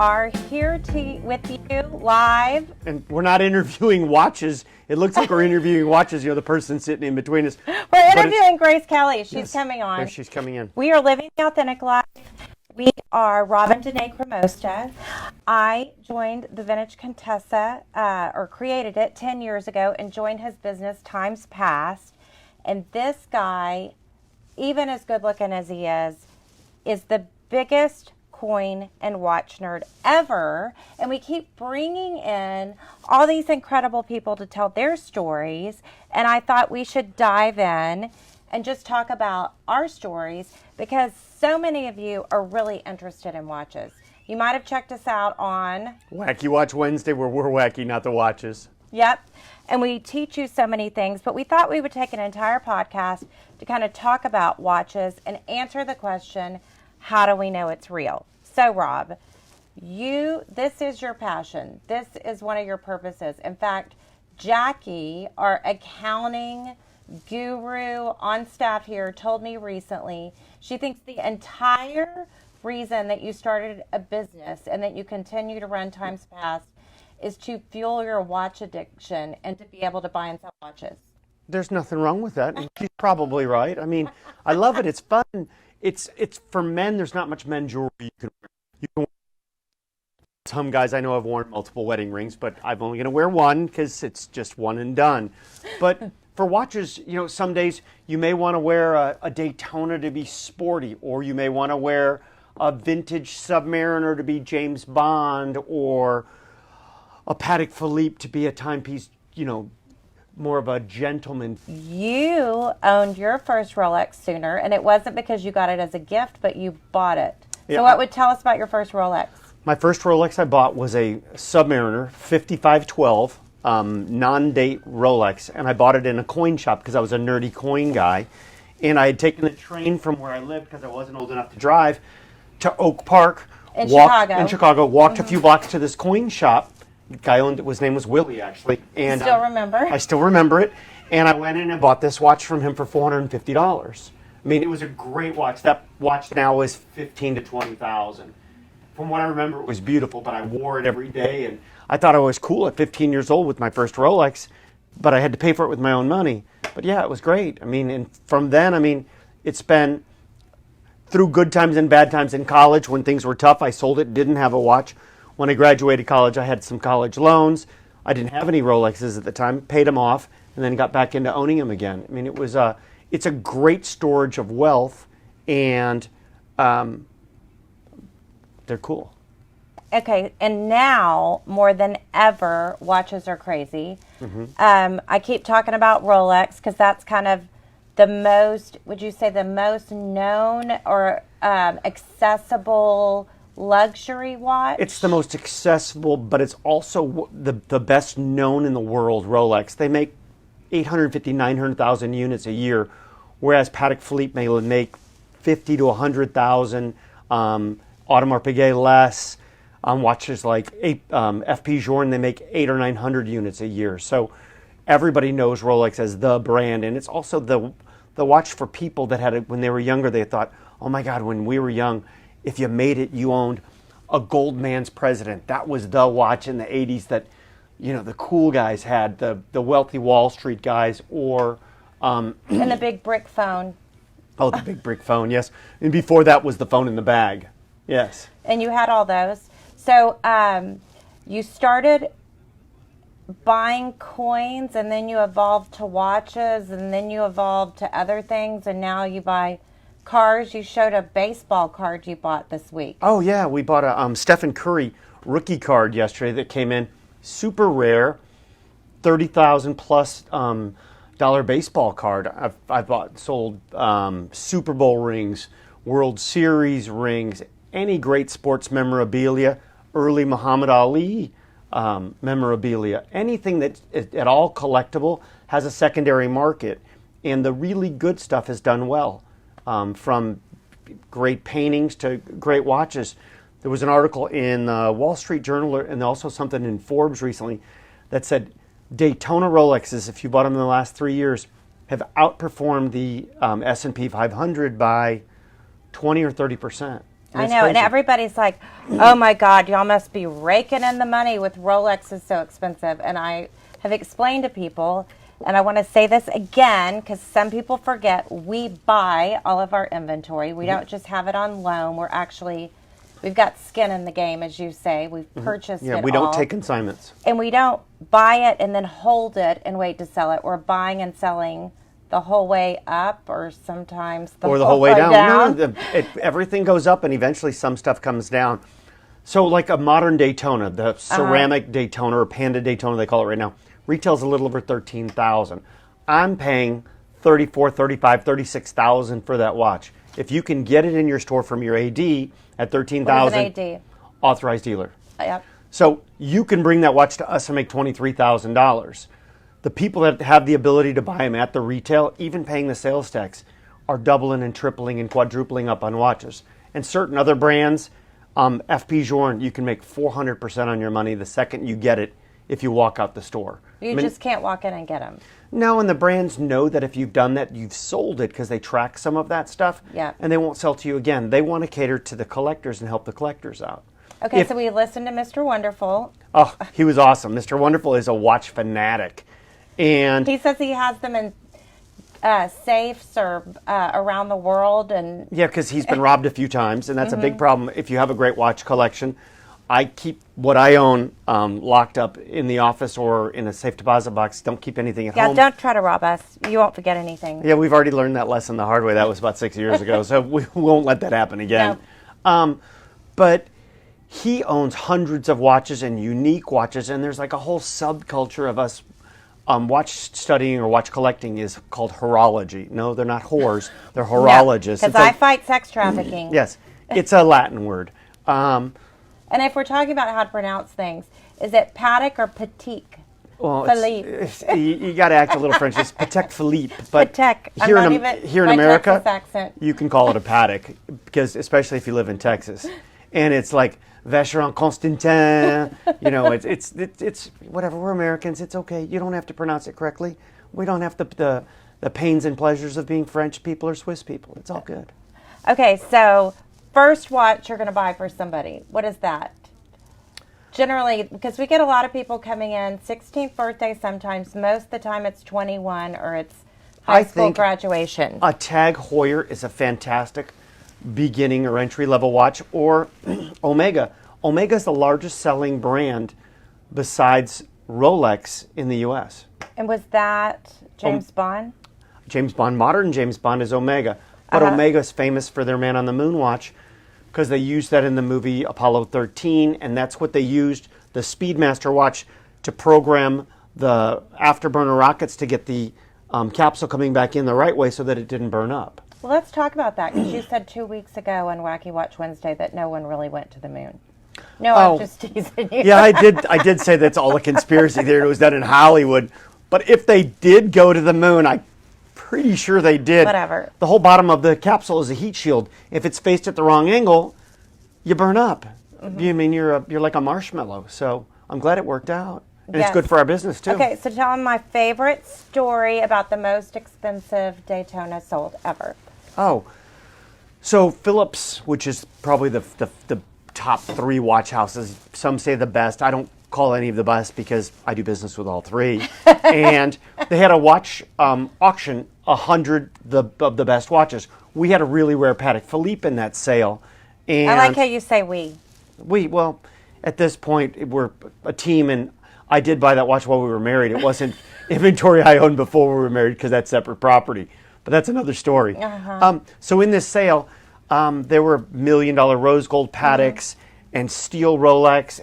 are here with you live. And we're not interviewing watches. It looks like we're interviewing watches, the person sitting in between us. We're interviewing Grace Kelly. She's coming on. There she's coming in. We are living the authentic life. We are Rob and Danae Chramosta. I joined the Vintage Contessa, or created it 10 years ago, and joined his business times past. And this guy, even as good looking as he is the biggest coin and watch nerd ever. And we keep bringing in all these incredible people to tell their stories. And I thought we should dive in and just talk about our stories, because so many of you are really interested in watches. You might have checked us out on Wacky Watch Wednesday, where we're wacky, not the watches. Yep. And we teach you so many things, but we thought we would take an entire podcast to kind of talk about watches and answer the question, how do we know it's real? So, Rob, this is your passion. This is one of your purposes. In fact, Jackie, our accounting guru on staff here, told me recently she thinks the entire reason that you started a business and that you continue to run times past is to fuel your watch addiction and to be able to buy and sell watches. There's nothing wrong with that. She's probably right. I mean, I love it. It's fun. It's for men. There's not much men jewelry you can wear. Some guys I know have worn multiple wedding rings, but I'm only going to wear one because it's just one and done. But for watches, some days you may want to wear a Daytona to be sporty, or you may want to wear a vintage Submariner to be James Bond, or a Patek Philippe to be a timepiece, more of a gentleman. You owned your first Rolex sooner, and it wasn't because you got it as a gift, but you bought it. Yeah. So what would tell us about your first Rolex? My first Rolex I bought was a Submariner 5512 non-date Rolex, and I bought it in a coin shop because I was a nerdy coin guy, and I had taken the train from where I lived, because I wasn't old enough to drive, to Oak Park in Chicago. Walked a few blocks to this coin shop. The guy owned it. His name was Willie, actually. And you still remember? I still remember it. And I went in and bought this watch from him for $450. I mean, it was a great watch. That watch now is $15,000 to $20,000. From what I remember, it was beautiful, but I wore it every day, and I thought I was cool at 15 years old with my first Rolex, but I had to pay for it with my own money. But yeah, it was great. I mean, and from then, it's been through good times and bad times in college. When things were tough, I sold it, didn't have a watch. When I graduated college, I had some college loans. I didn't have any Rolexes at the time, paid them off, and then got back into owning them again. I mean, it's a great storage of wealth, and they're cool. Okay, and now, more than ever, watches are crazy. Mm-hmm. I keep talking about Rolex because that's kind of the most, would you say, the most known or accessible luxury watch? It's the most accessible, but it's also the best known in the world, Rolex. They make 850, 900,000 units a year, whereas Patek Philippe may make 50 to 100,000, Audemars Piguet less. Watches like FP Journe, they make 800 or 900 units a year. So everybody knows Rolex as the brand, and it's also the watch for people that had it when they were younger. They thought, oh my God, when we were young, if you made it, you owned a Goldman's President. That was the watch in the 80s that, the cool guys had, the wealthy Wall Street guys, or... and the big brick phone. Oh, the big brick phone, yes. And before that was the phone in the bag. Yes. And you had all those. So you started buying coins, and then you evolved to watches, and then you evolved to other things, and now you buy cars. You showed a baseball card you bought this week. Oh, yeah. We bought a Stephen Curry rookie card yesterday that came in. Super rare, $30,000 plus dollar baseball card. I've sold Super Bowl rings, World Series rings, any great sports memorabilia, early Muhammad Ali memorabilia, anything that's at all collectible has a secondary market, and the really good stuff has done well, from great paintings to great watches. There was an article in the Wall Street Journal and also something in Forbes recently that said Daytona Rolexes, if you bought them in the last 3 years, have outperformed the S&P 500 by 20 or 30%. I know, and everybody's like, oh my God, y'all must be raking in the money with Rolex is so expensive. And I have explained to people, and I want to say this again, because some people forget, we buy all of our inventory. We don't just have it on loan. We've got skin in the game, as you say. We've purchased it all. Yeah, we don't take consignments. And we don't buy it and then hold it and wait to sell it. We're buying and selling the whole way up, or sometimes the whole way down. No, everything goes up, and eventually some stuff comes down. So like a modern Daytona, the ceramic Daytona, or Panda Daytona they call it right now, retails a little over $13,000. I'm paying $34,000, $35,000, $36,000 for that watch. If you can get it in your store from your AD at $13,000, AD? Authorized dealer. Yep. So you can bring that watch to us and make $23,000. The people that have the ability to buy them at the retail, even paying the sales tax, are doubling and tripling and quadrupling up on watches. And certain other brands, FP Journe, you can make 400% on your money the second you get it if you walk out the store. You just can't walk in and get them. No, and the brands know that if you've done that, you've sold it, because they track some of that stuff. Yeah. And they won't sell to you again. They want to cater to the collectors and help the collectors out. Okay, so we listened to Mr. Wonderful. Oh, he was awesome. Mr. Wonderful is a watch fanatic. And he says he has them in safes or around the world. And yeah, because he's been robbed a few times, and that's a big problem if you have a great watch collection. I keep what I own locked up in the office or in a safe deposit box. Don't keep anything at home. Yeah, don't try to rob us. You won't forget anything. Yeah, we've already learned that lesson the hard way. That was about 6 years ago, so we won't let that happen again. No. But he owns hundreds of watches and unique watches, and there's like a whole subculture of us. Watch studying or watch collecting is called horology. No, they're not whores. They're horologists. Because I fight sex trafficking. Yes, it's a Latin word. And if we're talking about how to pronounce things, is it Patek or Patek? Well, Philippe. You got to act a little French. It's Patek Philippe. But Patek. Here in America, Texas accent. you can call it a Patek, because especially if you live in Texas, and it's like Vacheron Constantin. You know, it's whatever. We're Americans. It's okay. You don't have to pronounce it correctly. We don't have the pains and pleasures of being French people or Swiss people. It's all good. Okay, so first watch you're going to buy for somebody. What is that? Generally, because we get a lot of people coming in, 16th birthday sometimes. Most of the time it's 21 or it's high school graduation. A Tag Heuer is a fantastic beginning or entry-level watch, or Omega. Omega is the largest selling brand besides Rolex in the U.S. And was that James Bond? James Bond, modern James Bond is Omega. But Omega is famous for their Man on the Moon watch, because they used that in the movie Apollo 13, and that's what they used, the Speedmaster watch, to program the afterburner rockets to get the capsule coming back in the right way so that it didn't burn up. Well, let's talk about that, because you said 2 weeks ago on Wacky Watch Wednesday that no one really went to the moon. No, I'm just teasing you. Yeah, I did say that's all a conspiracy theory. It was done in Hollywood. But if they did go to the moon, I'm pretty sure they did. Whatever. The whole bottom of the capsule is a heat shield. If it's faced at the wrong angle, you burn up. You mean you're like a marshmallow. So I'm glad it worked out. And it's good for our business, too. Okay, so tell them my favorite story about the most expensive Daytona sold ever. Oh, so Phillips, which is probably the top 3 watch houses. Some say the best. I don't call any of the best because I do business with all 3. And they had a watch auction, 100 of the best watches. We had a really rare Patek Philippe in that sale. And I like how you say we. Well, at this point, we're a team, and I did buy that watch while we were married. It wasn't inventory I owned before we were married, because that's separate property. But that's another story. So in this sale, there were $1 million rose gold Pateks and steel Rolex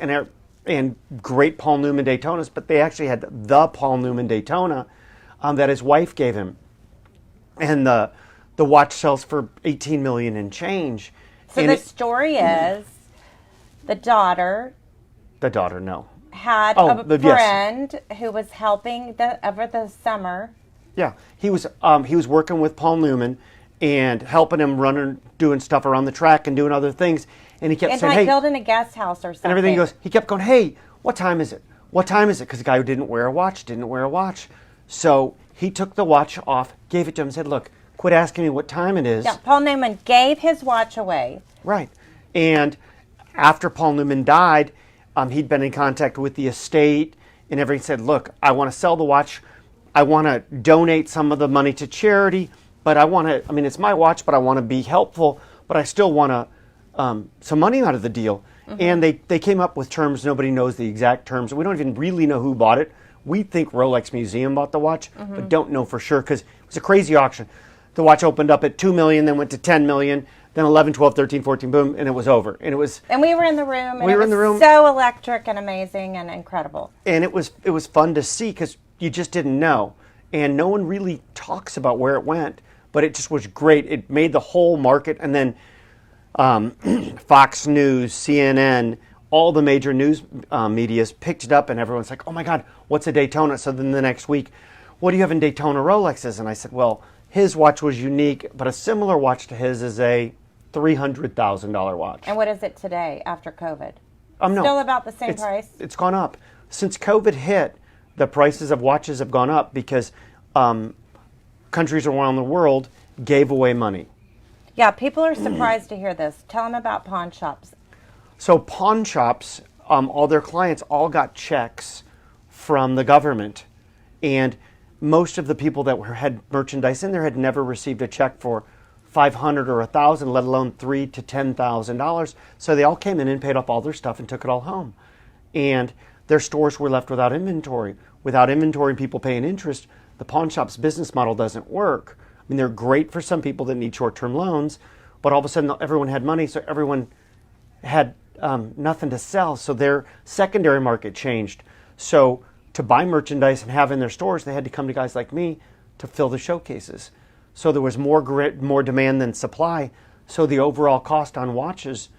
and great Paul Newman Daytonas, but they actually had the Paul Newman Daytona that his wife gave him. And the watch sells for $18 million and change. So and the story is the daughter had a friend who was helping over the summer. Yeah, he was working with Paul Newman and helping him doing stuff around the track and doing other things. And he kept saying, "Hey," building a guest house or something. And everything goes. He kept going, "Hey, what time is it? What time is it?" Because the guy who didn't wear a watch. So he took the watch off, gave it to him, and said, "Look, quit asking me what time it is." Yeah, Paul Newman gave his watch away. Right. And after Paul Newman died, he'd been in contact with the estate, and everyone said, look, I want to sell the watch. I want to donate some of the money to charity, but it's my watch, but I want to be helpful, but I still want some money out of the deal. And they came up with terms. Nobody knows the exact terms. We don't even really know who bought it. We think Rolex Museum bought the watch, but don't know for sure because it was a crazy auction. The watch opened up at $2 million, then went to $10 million, then 11, 12, 13, 14, boom, and it was over. And we were in the room, and we were in the room. So electric and amazing and incredible. And it was fun to see because you just didn't know. And no one really talks about where it went, but it just was great. It made the whole market, and then Fox News, CNN, all the major news medias picked it up, and everyone's like, oh my God, what's a Daytona? So then the next week, what do you have in Daytona Rolexes? And I said, well, his watch was unique, but a similar watch to his is a $300,000 watch. And what is it today after COVID? No, still about the same price? It's gone up. Since COVID hit, the prices of watches have gone up because countries around the world gave away money. Yeah, people are surprised to hear this. Tell them about pawn shops. So pawn shops, all their clients all got checks from the government, and most of the people that had merchandise in there had never received a check for $500 or $1,000, let alone $3,000 to $10,000. So they all came in and paid off all their stuff and took it all home, and their stores were left without inventory. Without inventory and people paying interest, the pawn shop's business model doesn't work. I mean, they're great for some people that need short-term loans, but all of a sudden everyone had money, so everyone had nothing to sell. So their secondary market changed. So to buy merchandise and have in their stores, they had to come to guys like me to fill the showcases. So there was more demand than supply. So the overall cost on watches,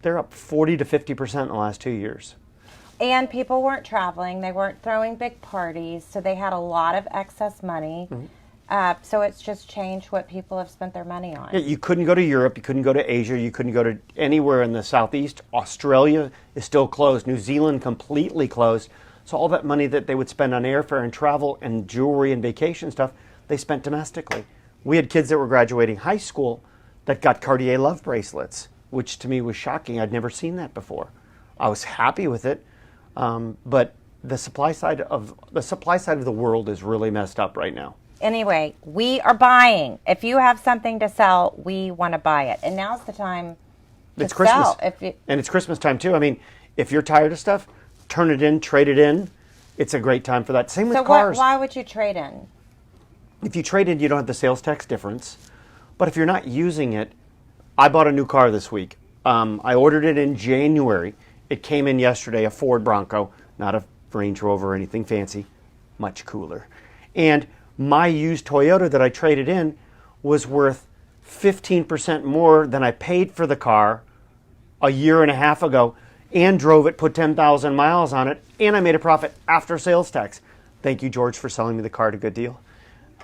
they're up 40 to 50% in the last 2 years. And people weren't traveling. They weren't throwing big parties. So they had a lot of excess money. So it's just changed what people have spent their money on. Yeah, you couldn't go to Europe. You couldn't go to Asia. You couldn't go to anywhere in the Southeast. Australia is still closed. New Zealand completely closed. So all that money that they would spend on airfare and travel and jewelry and vacation stuff, they spent domestically. We had kids that were graduating high school that got Cartier love bracelets, which to me was shocking. I'd never seen that before. I was happy with it, but the supply side of the world is really messed up right now. Anyway, we are buying. If you have something to sell, we want to buy it. And now's the time to It's Christmas. sell. And it's Christmas time too. I mean, if you're tired of stuff, turn it in, trade it in. It's a great time for that. Same with cars. Why would you trade in? If you trade in, you don't have the sales tax difference. But if you're not using it, I bought a new car this week. I ordered it in January. It came in yesterday, a Ford Bronco, not a Range Rover or anything fancy, much cooler. And my used Toyota that I traded in was worth 15% more than I paid for the car a year and a half ago, and drove it, put 10,000 miles on it, and I made a profit after sales tax. Thank you, George, for selling me the car at a good deal.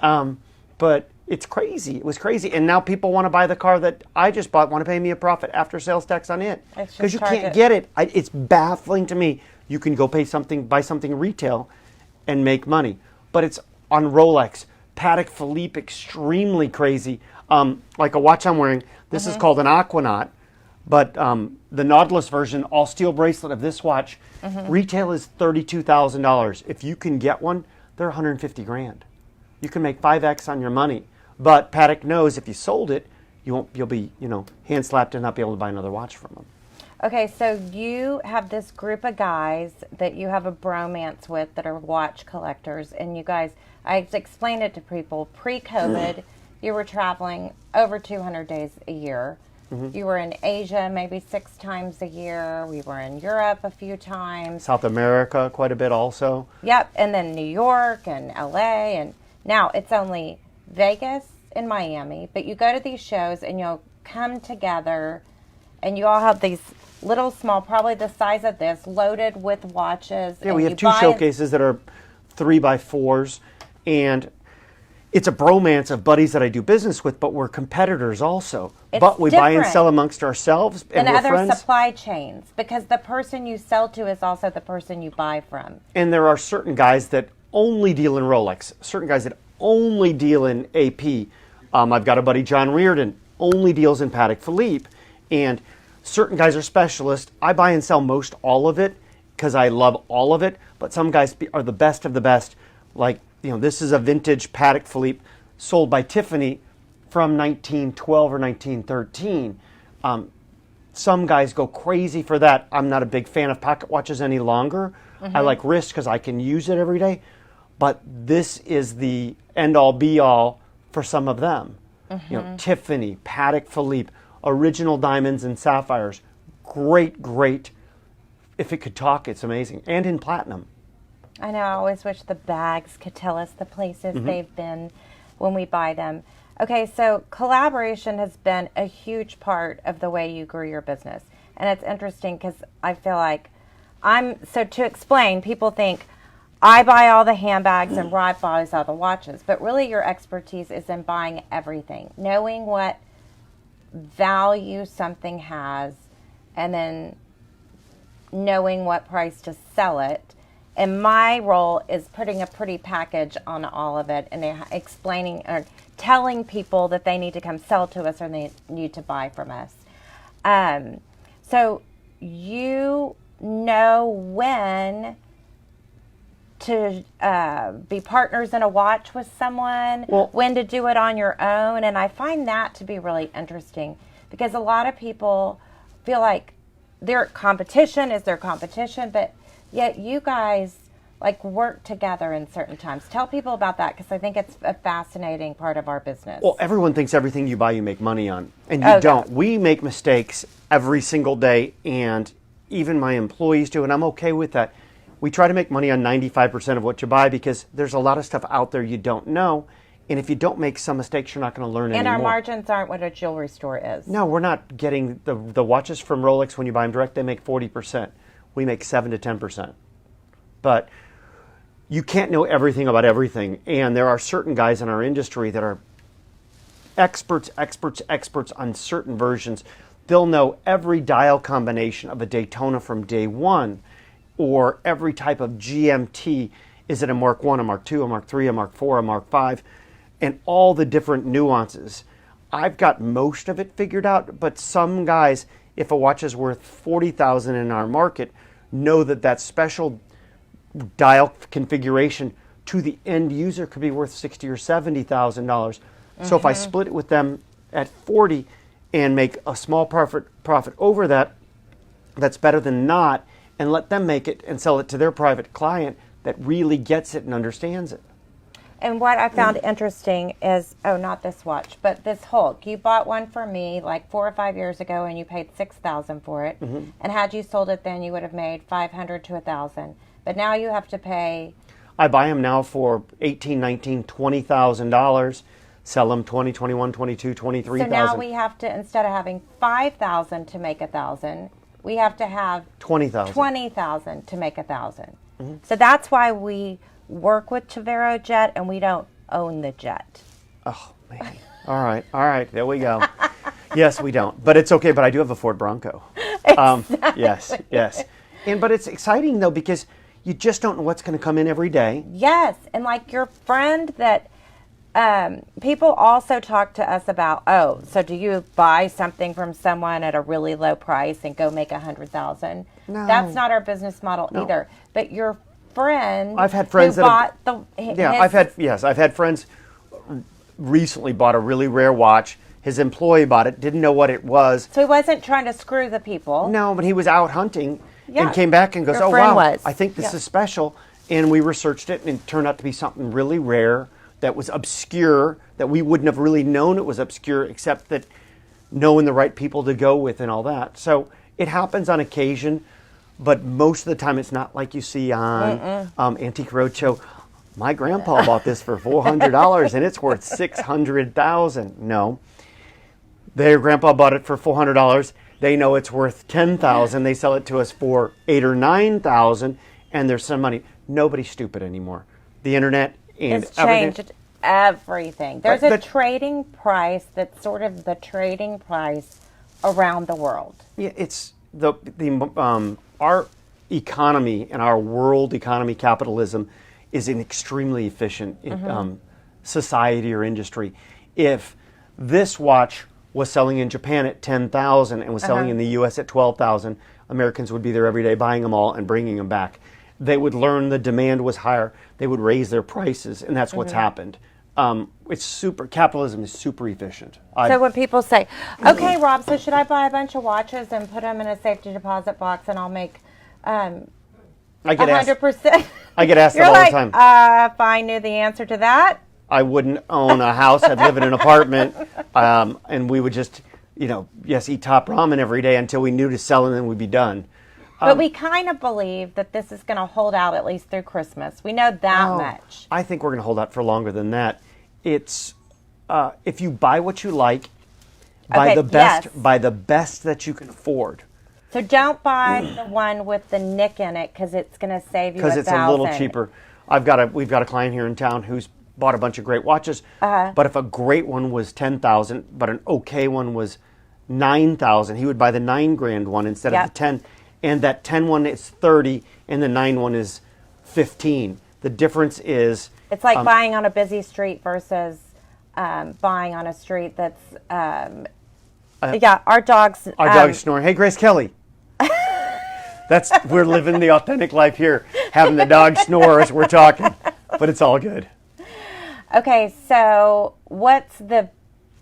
But it's crazy. It was crazy. And now people want to buy the car that I just bought, want to pay me a profit after sales tax on it. Because you can't get it. It's baffling to me. You can go buy something retail and make money. But it's on Rolex, Patek Philippe, extremely crazy. Like a watch I'm wearing, this is called an Aquanaut, but the Nautilus version, all steel bracelet of this watch, retail is $32,000. If you can get one, they're $150,000. You can make 5x on your money. But Patek knows if you sold it, you'll be, hand slapped and not be able to buy another watch from them. Okay, so you have this group of guys that you have a bromance with that are watch collectors, and you guys, I explained it to people, pre-COVID, you were traveling over 200 days a year. You were in Asia maybe 6 times a year. We were in Europe a few times. South America quite a bit also. Yep, and then New York and LA, and now it's only Vegas and Miami, but you go to these shows and you'll come together and you all have these little small, probably the size of this, loaded with watches. Yeah, we have 2 showcases that are 3x4s, and it's a bromance of buddies that I do business with, but we're competitors also. But we buy and sell amongst ourselves, and we're other friends. Supply chains, because the person you sell to is also the person you buy from. And there are certain guys that only deal in Rolex, certain guys that only deal in AP. I've got a buddy, John Reardon, only deals in Patek Philippe. And certain guys are specialists. I buy and sell most all of it because I love all of it. But some guys are the best of the best. Like, this is a vintage Patek Philippe sold by Tiffany from 1912 or 1913. Some guys go crazy for that. I'm not a big fan of pocket watches any longer. I like wrist because I can use it every day. But this is the end-all, be-all for some of them. Tiffany, Patek Philippe, original diamonds and sapphires. Great, great. If it could talk, it's amazing. And in platinum. I know. I always wish the bags could tell us the places they've been when we buy them. Okay, so collaboration has been a huge part of the way you grew your business. And it's interesting because I feel like so to explain, people think I buy all the handbags and Rob buys all the watches. But really your expertise is in buying everything, knowing what value something has, and then knowing what price to sell it. And my role is putting a pretty package on all of it and explaining or telling people that they need to come sell to us or they need to buy from us. So you know when to be partners in a watch with someone, when to do it on your own. And I find that to be really interesting because a lot of people feel like their competition is their competition, but yet you guys work together in certain times. Tell people about that because I think it's a fascinating part of our business. Well, everyone thinks everything you buy you make money on, and you don't. We make mistakes every single day, and even my employees do, and I'm okay with that. We try to make money on 95% of what you buy because there's a lot of stuff out there you don't know, and if you don't make some mistakes, you're not going to learn anymore. And our margins aren't what a jewelry store is. No, we're not getting the watches from Rolex. When you buy them direct, they make 40%. We make 7 to 10%. But you can't know everything about everything, and there are certain guys in our industry that are experts on certain versions. They'll know every dial combination of a Daytona from day one, or every type of GMT. Is it a Mark 1, a Mark 2, a Mark 3, a Mark 4, a Mark 5, and all the different nuances. I've got most of it figured out, but some guys, if a watch is worth $40,000 in our market, know that special dial configuration to the end user could be worth $60,000 or $70,000. So if I split it with them at 40 and make a small profit over that, that's better than not, and let them make it and sell it to their private client that really gets it and understands it. And what I found interesting is, not this watch, but this Hulk. You bought one for me 4 or 5 years ago, and you paid $6,000 for it. And had you sold it then, you would have made $500 to $1,000. But now you have to pay. I buy them now for $18,000, $19,000, $20,000. Sell them $20,000, $21,000, $22,000, $23,000. So now we have to, instead of having $5,000 to make $1,000, we have to have $20,000 to make $1,000. So that's why we work with Tavero Jet and we don't own the jet. Oh, man. All right, there we go. Yes, we don't, but it's okay. But I do have a Ford Bronco. Exactly. Yes. But it's exciting though because you just don't know what's going to come in every day. Yes, and your friend that people also talk to us about. So do you buy something from someone at a really low price and go make $100,000? No, that's not our business model either. But your friend, I've had friends who that bought I've had friends recently bought a really rare watch. His employee bought it, didn't know what it was. So he wasn't trying to screw the people. No, but he was out hunting and came back and goes, Your friend wow, was. I think this is special. And we researched it, and it turned out to be something really rare that was obscure, that we wouldn't have really known it was obscure, except that knowing the right people to go with and all that. So it happens on occasion, but most of the time it's not like you see on Antique Roadshow. My grandpa bought this for $400 and it's worth $600,000. No. Their grandpa bought it for $400. They know it's worth $10,000. They sell it to us for $8,000 or $9,000, and there's some money. Nobody's stupid anymore. The internet and it's changed everything. There's a trading price that's sort of the trading price around the world. Yeah, it's our economy and our world economy, capitalism, is an extremely efficient society or industry. If this watch was selling in Japan at 10,000 and was selling in the U.S. at 12,000, Americans would be there every day buying them all and bringing them back. They would learn the demand was higher. They would raise their prices, and that's what's happened. Capitalism is super efficient. So when people say, okay, Rob, so should I buy a bunch of watches and put them in a safety deposit box and I'll make 100%? I get asked that all the time. If I knew the answer to that. I wouldn't own a house. I'd live in an apartment, and we would just, eat top ramen every day until we knew to sell, and then we'd be done. But we kind of believe that this is going to hold out at least through Christmas. We know that much. I think we're going to hold out for longer than that. It's if you buy what you like, buy the best that you can afford. So don't buy the one with the nick in it because it's going to save you $1,000. Because it's a little cheaper. We've got a client here in town who's bought a bunch of great watches. But if a great one was 10,000, but an okay one was 9,000, he would buy the $9,000 one instead of the 10. And that 10 one is 30, and the 9 one is 15. The difference is it's like buying on a busy street versus buying on a street that's our dogs. Our dog's snoring. Hey, Grace Kelly. We're living the authentic life here, having the dog snore as we're talking, but it's all good. Okay, so what's the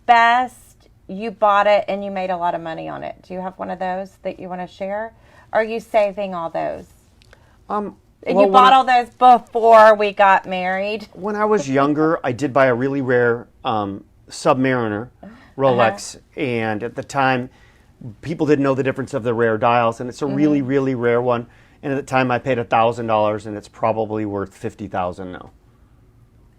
best you bought it and you made a lot of money on it? Do you have one of those that you want to share? Or are you saving all those? You bought all those before we got married? When I was younger, I did buy a really rare Submariner Rolex, and at the time, people didn't know the difference of the rare dials, and it's a really, really rare one. And at the time, I paid $1,000, and it's probably worth $50,000 now.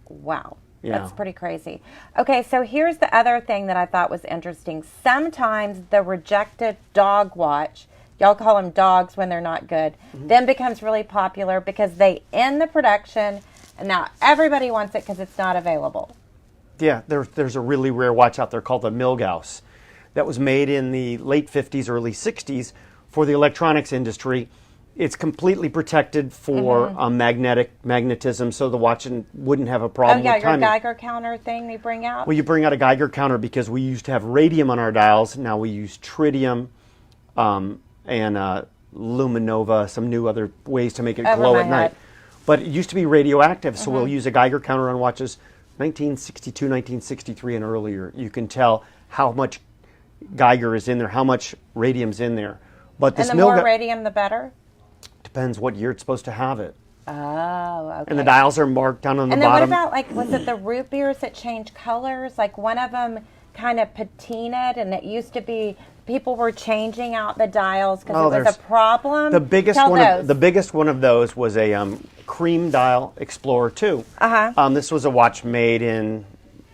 Wow. Yeah. That's pretty crazy. Okay, so here's the other thing that I thought was interesting. Sometimes the rejected dog watch, y'all call them dogs when they're not good, then becomes really popular because they end the production, and now everybody wants it because it's not available. Yeah, there's a really rare watch out there called the Milgauss that was made in the late 50s, early 60s for the electronics industry. It's completely protected for magnetism, so the watch wouldn't have a problem with timing. Your Geiger Counter thing you bring out? Well, you bring out a Geiger Counter because we used to have radium on our dials. Now we use tritium and Luminova, some new other ways to make it glow at night. But it used to be radioactive, so we'll use a Geiger Counter on watches 1962, 1963 and earlier. You can tell how much Geiger is in there, how much radium's in there. But this and the more radium, the better? Depends what year it's supposed to have it. Oh, okay. And the dials are marked down on the bottom. And then what about, was it the root beers that change colors? Like one of them kind of patinaed, and it used to be people were changing out the dials because it was a problem. The biggest one of those was a cream dial Explorer 2. This was a watch made in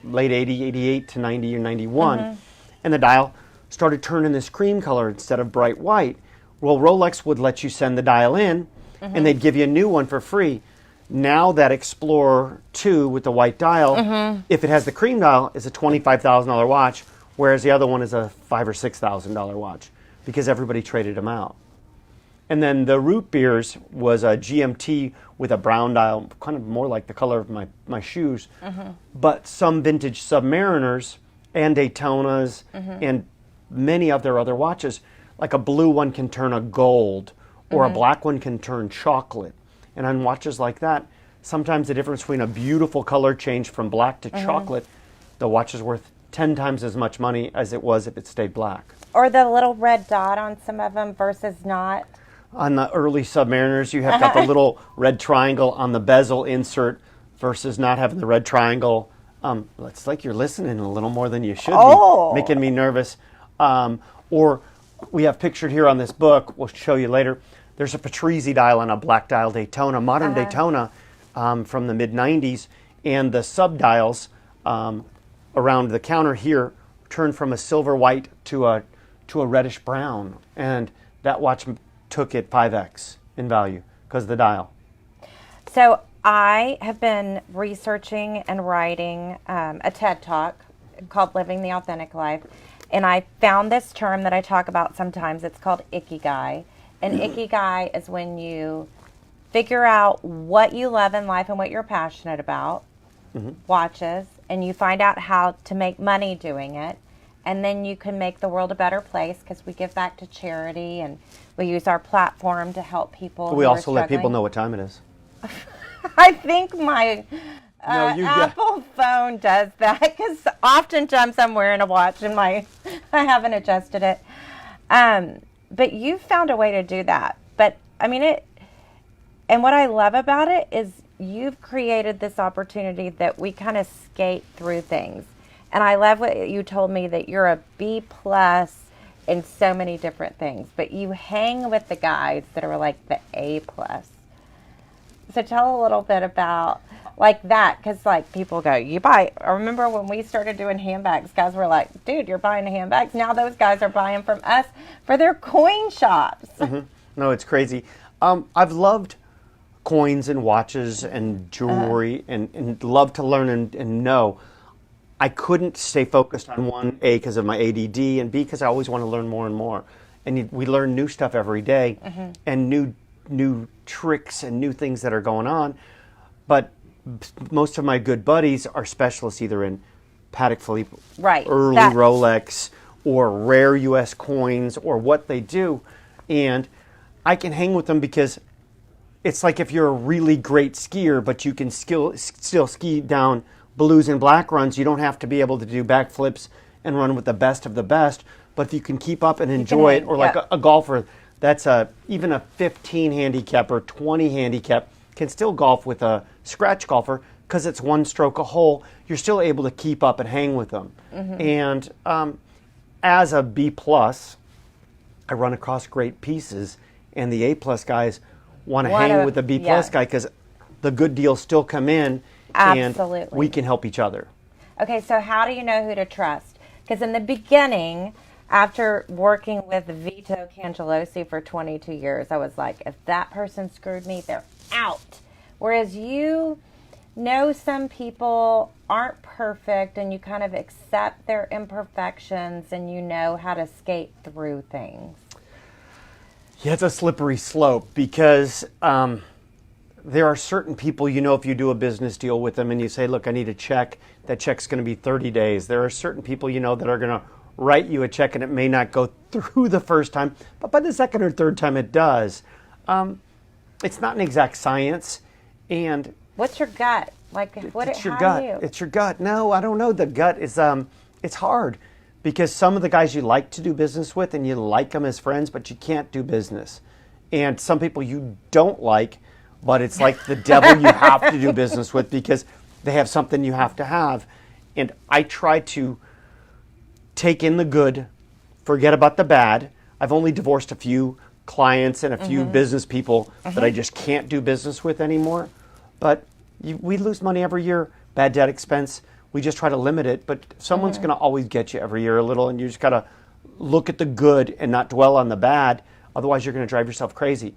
late 88 to 90 or 91. And the dial started turning this cream color instead of bright white. Well, Rolex would let you send the dial in, and they'd give you a new one for free. Now that Explorer 2 with the white dial, if it has the cream dial, is a $25,000 watch, whereas the other one is a $5,000 or $6,000 watch because everybody traded them out. And then the root beers was a GMT with a brown dial, kind of more like the color of my shoes. But some vintage Submariners and Daytonas and many of their other watches, like a blue one can turn a gold or a black one can turn chocolate. And on watches like that, sometimes the difference between a beautiful color change from black to chocolate, the watch is worth 10 times as much money as it was if it stayed black. Or the little red dot on some of them versus not. On the early Submariners, you have got the little red triangle on the bezel insert versus not having the red triangle. It's like you're listening a little more than you should be, making me nervous. Or we have pictured here on this book, we'll show you later, there's a Patrese dial on a black dial Daytona, modern Daytona from the mid-90s, and the sub-dials around the counter here turned from a silver white to a reddish brown, and that watch took it 5x in value because of the dial. So I have been researching and writing a TED Talk called Living the Authentic Life, and I found this term that I talk about sometimes. It's called Ikigai. And Ikigai is when you figure out what you love in life and what you're passionate about, watches, and you find out how to make money doing it. and then you can make the world a better place because we give back to charity and we use our platform to help people. We who also are let people struggling. know what time it is. I think my No, you Apple phone does that because oftentimes I'm wearing a watch and I haven't adjusted it. But you found a way to do that. But I mean and what I love about it is you've created this opportunity that we kind of skate through things. And I love what you told me, that you're a B plus in so many different things, but you hang with the guys that are like the A plus. So tell a little bit about like that, because like people go, you buy. I remember when we started doing handbags, guys were like, dude, you're buying handbags. Now those guys are buying from us for their coin shops. Mm-hmm. No, it's crazy. I've loved coins and watches and jewelry and love to learn and know. I couldn't stay focused on one, A, because of my ADD, and B, because I always want to learn more and more. And we learn new stuff every day, and new tricks and new things that are going on. But most of my good buddies are specialists either in Patek Philippe, early Rolex, or rare U.S. coins, or what they do. And I can hang with them because it's like if you're a really great skier, but you can still ski down blues and black runs, you don't have to be able to do backflips and run with the best of the best. But if you can keep up and enjoy it, or like a golfer, that's even a 15 handicap or 20 handicap can still golf with a scratch golfer because it's one stroke a hole. You're still able to keep up and hang with them. And as a B plus, I run across great pieces, and the A plus guys want to hang with the B plus guy because the good deals still come in. Absolutely. And we can help each other. Okay, so how do you know who to trust? Because in the beginning, after working with Vito Cangelosi for 22 years, I was like, if that person screwed me, they're out. Whereas you know some people aren't perfect and you kind of accept their imperfections and you know how to skate through things. Yeah, it's a slippery slope because there are certain people, if you do a business deal with them and you say, look, I need a check, that check's going to be 30 days. There are certain people, that are going to write you a check and it may not go through the first time, but by the second or third time it does. It's not an exact science. And what's your gut? Like, it's your gut. It's your gut. No, I don't know. The gut is, it's hard because some of the guys you like to do business with and you like them as friends, but you can't do business. And some people you don't like, but it's like the devil you have to do business with because they have something you have to have. And I try to take in the good, forget about the bad. I've only divorced a few clients and a few business people that I just can't do business with anymore. But we lose money every year, bad debt expense. We just try to limit it. But someone's going to always get you every year a little, and you just got to look at the good and not dwell on the bad. Otherwise, you're going to drive yourself crazy.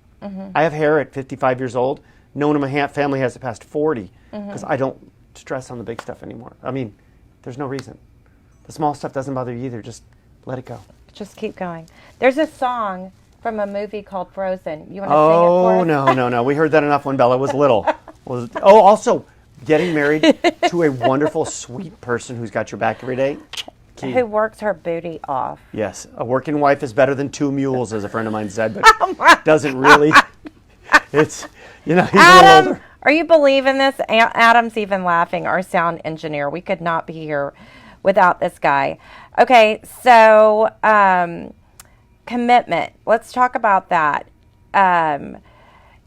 I have hair at 55 years old. No one in my family has it past 40 because I don't stress on the big stuff anymore. I mean, there's no reason. The small stuff doesn't bother you either. Just let it go. Just keep going. There's a song from a movie called Frozen. You want to sing it for us? No. We heard that enough when Bella was little. Also, getting married to a wonderful, sweet person who's got your back every day. Key. Who works her booty off. Yes, a working wife is better than two mules, as a friend of mine said, but doesn't really. It's, he's a little older. Are you believing this? Adam's even laughing, our sound engineer. We could not be here without this guy. Okay, so commitment. Let's talk about that.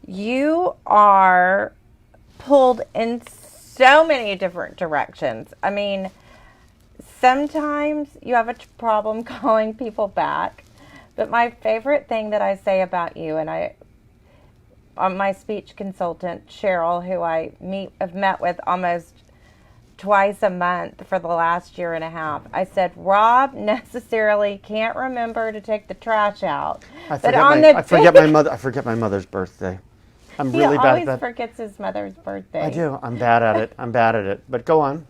You are pulled in so many different directions. I mean, sometimes you have a problem calling people back, but my favorite thing that I say about you, and my speech consultant, Cheryl, who have met with almost twice a month for the last year and a half, I said, Rob necessarily can't remember to take the trash out. I forget my mother's birthday. I'm really bad at that. He always forgets his mother's birthday. I do. I'm bad at it. But go on.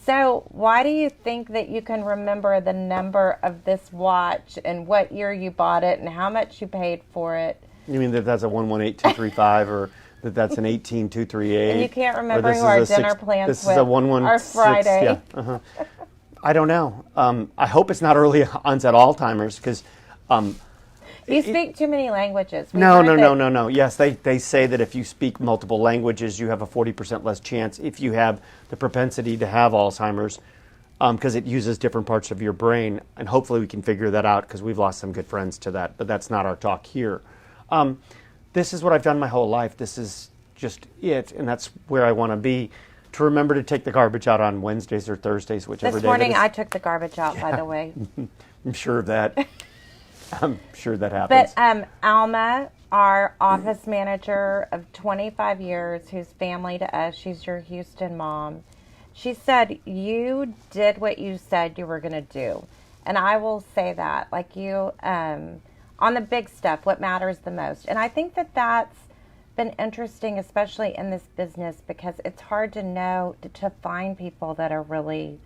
So why do you think that you can remember the number of this watch and what year you bought it and how much you paid for it? You mean that that's a 118235 or that that's an 18238? And you can't remember who our dinner plans with This is a 116. Our Friday. Yeah. I don't know. I hope it's not early onset Alzheimer's because. You speak too many languages. No. Yes, they say that if you speak multiple languages, you have a 40% less chance if you have the propensity to have Alzheimer's because it uses different parts of your brain. And hopefully we can figure that out because we've lost some good friends to that. But that's not our talk here. This is what I've done my whole life. This is just it. And that's where I want to be. To remember to take the garbage out on Wednesdays or Thursdays, whichever This day morning it is. I took the garbage out, by the way. I'm sure of that. I'm sure that happens. But Alma, our office manager of 25 years, who's family to us, she's your Houston mom, she said, you did what you said you were going to do. And I will say that, like you, on the big stuff, what matters the most. And I think that that's been interesting, especially in this business, because it's hard to know, to find people that are really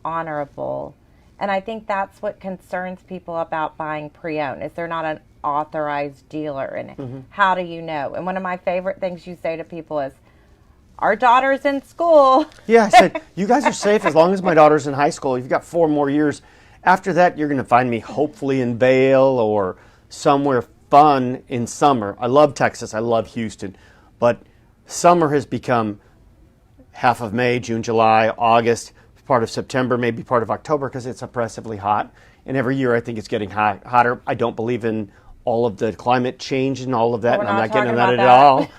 honorable. And I think that's what concerns people about buying pre-owned, is they're not an authorized dealer. And how do you know? And one of my favorite things you say to people is, our daughter's in school. Yeah, I said, you guys are safe as long as my daughter's in high school. You've got 4 more years. After that, you're going to find me hopefully in Vail or somewhere fun in summer. I love Texas. I love Houston. But summer has become half of May, June, July, August, part of September, maybe part of October because it's oppressively hot. And every year I think it's getting hotter. I don't believe in all of the climate change and all of that. We're And I'm not not getting into talking that at about all.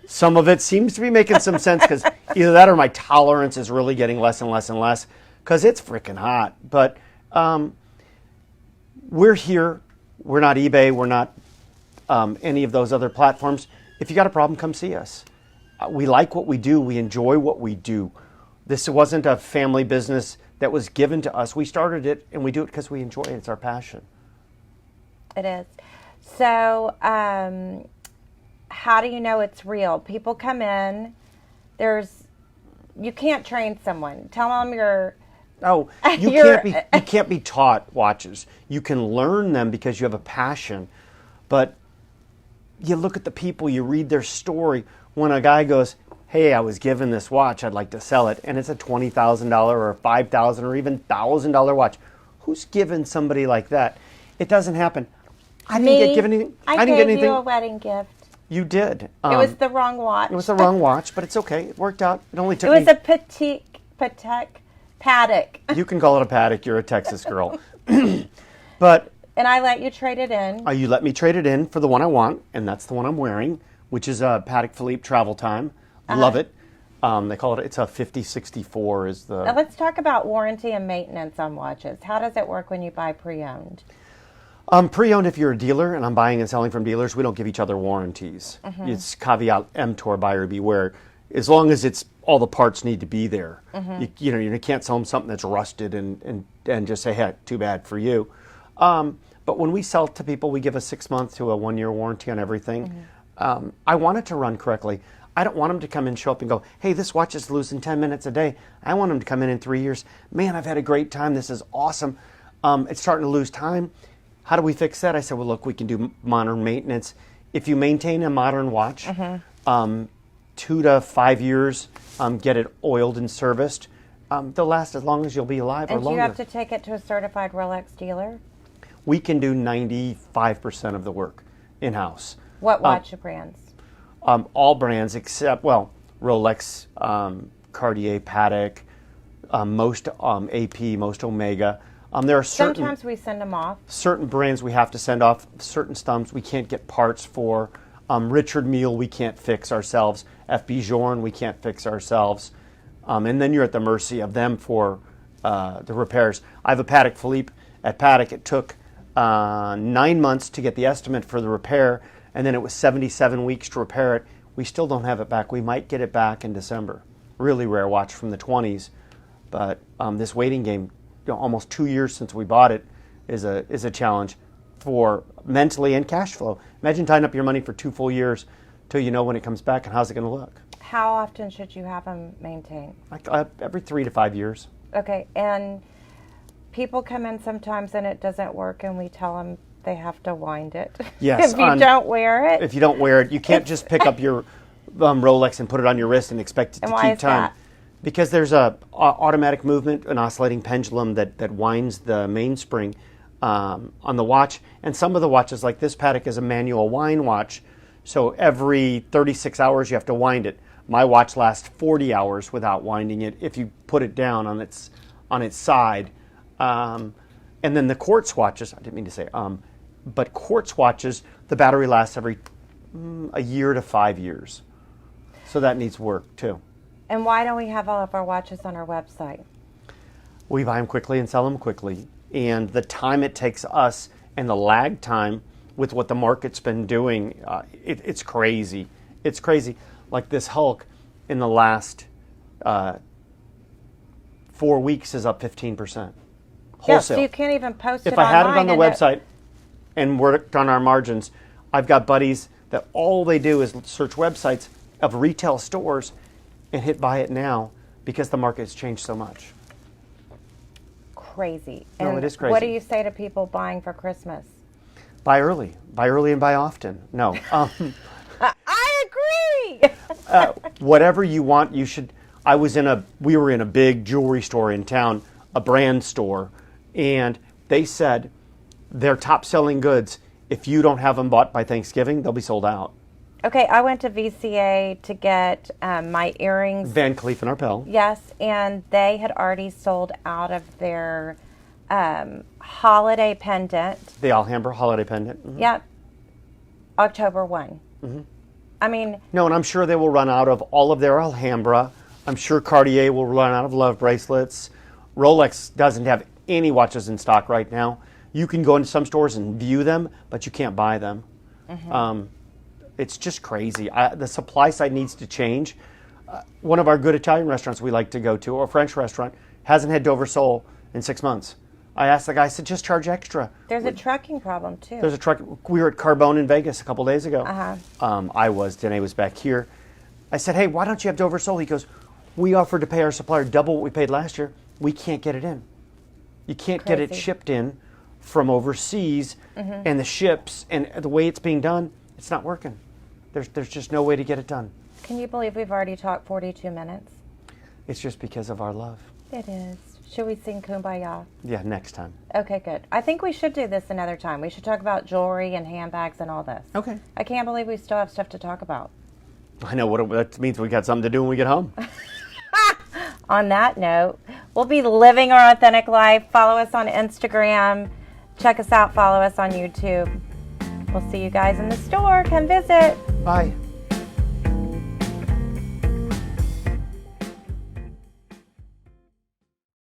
Some of it seems to be making some sense because either that or my tolerance is really getting less and less and less because it's freaking hot. But we're here. We're not eBay. We're not any of those other platforms. If you got a problem, come see us. We like what we do. We enjoy what we do. This wasn't a family business that was given to us. We started it, and we do it because we enjoy it. It's our passion. It is. So, how do you know it's real? People come in. You can't train someone. Tell them you're. Oh, you can't be taught watches. You can learn them because you have a passion. But you look at the people, you read their story. When a guy goes, hey, I was given this watch, I'd like to sell it, and it's a $20,000 or $5,000 or even $1,000 watch. Who's given somebody like that? It doesn't happen. I didn't get given anything. I gave you a wedding gift. You did. It was the wrong watch. It was the wrong watch, but it's okay. It worked out. It only took It was a Patek Paddock. You can call it a Paddock. You're a Texas girl. But and I let you trade it in. You let me trade it in for the one I want, and that's the one I'm wearing, which is a Patek Philippe Travel Time. Love it. They call it, it's a 5064 is the... Now let's talk about warranty and maintenance on watches. How does it work when you buy pre-owned? Pre-owned, if you're a dealer, and I'm buying and selling from dealers, we don't give each other warranties. It's caveat emptor, buyer beware. As long as it's all the parts need to be there. You can't sell them something that's rusted and just say, hey, too bad for you. But when we sell to people, we give a 6-month to a 1-year warranty on everything. I want it to run correctly. I don't want them to come in, show up and go, hey, this watch is losing 10 minutes a day. I want them to come in 3 years. Man, I've had a great time. This is awesome. It's starting to lose time. How do we fix that? I said, well, look, we can do modern maintenance. If you maintain a modern watch, 2 to 5 years, get it oiled and serviced, they'll last as long as you'll be alive or longer. And do you have to take it to a certified Rolex dealer? We can do 95% of the work in-house. What watch brands? All brands except, Rolex, Cartier, Patek, most AP, most Omega. There are Sometimes we send them off. Certain brands we have to send off. Certain stumps we can't get parts for. Richard Mille we can't fix ourselves. FB Journe we can't fix ourselves. And then you're at the mercy of them for the repairs. I have a Patek Philippe. At Patek it took 9 months to get the estimate for the repair, and then it was 77 weeks to repair it. We still don't have it back. We might get it back in December. Really rare watch from the 20s. But this waiting game, almost 2 years since we bought it, is a challenge for mentally and cash flow. Imagine tying up your money for 2 full years till you know when it comes back and how's it going to look. How often should you have them maintained? Like every 3 to 5 years. Okay, and people come in sometimes and it doesn't work and we tell them they have to wind it. Yes. If you don't wear it. If you don't wear it, you can't just pick up your Rolex and put it on your wrist and expect it to keep time. because there's a automatic movement, an oscillating pendulum that winds the mainspring on the watch. And some of the watches, like this Patek, is a manual wind watch. So every 36 hours you have to wind it. My watch lasts 40 hours without winding it if you put it down on its side. And then the quartz watches, I didn't mean to say, but quartz watches, the battery lasts every a year to 5 years. So that needs work too. And why don't we have all of our watches on our website? We buy them quickly and sell them quickly. And the time it takes us and the lag time with what the market's been doing, it's crazy. It's crazy. Like this Hulk in the last 4 weeks is up 15%. Wholesale. Yeah, so you can't even post it If I had it online on the website and worked on our margins, I've got buddies that all they do is search websites of retail stores and hit buy it now because the market's changed so much. Crazy. No, And it is crazy. what do you say to people buying for Christmas? Buy early and buy often. No. I agree. Whatever you want, you should. We were in a big jewelry store in town, a brand store, and they said their top selling goods, if you don't have them bought by Thanksgiving, they'll be sold out. Okay, I went to VCA to get my earrings. Van Cleef and Arpels. Yes, and they had already sold out of their holiday pendant. The Alhambra holiday pendant. Mm-hmm. Yep. October 1. Mm-hmm. I mean... No, and I'm sure they will run out of all of their Alhambra. I'm sure Cartier will run out of love bracelets. Rolex doesn't have any watches in stock right now. You can go into some stores and view them, but you can't buy them. Mm-hmm. It's just crazy. The supply side needs to change. One of our good Italian restaurants we like to go to, or a French restaurant, hasn't had Dover sole in 6 months. I asked the guy, I said, just charge extra. There's a trucking problem, too. There's a truck. We were at Carbone in Vegas a couple days ago. Uh-huh. Danae was back here. I said, hey, why don't you have Dover sole? He goes, we offered to pay our supplier double what we paid last year. We can't get it in. You can't get it shipped in from overseas, mm-hmm. and the ships, and the way it's being done, it's not working. There's just no way to get it done. Can you believe we've already talked 42 minutes? It's just because of our love. It is. Should we sing Kumbaya? Yeah, next time. Okay, good. I think we should do this another time. We should talk about jewelry and handbags and all this. Okay. I can't believe we still have stuff to talk about. I know. That means we got something to do when we get home. On that note, we'll be living our authentic life. Follow us on Instagram. Check us out. Follow us on YouTube. We'll see you guys in the store. Come visit. Bye.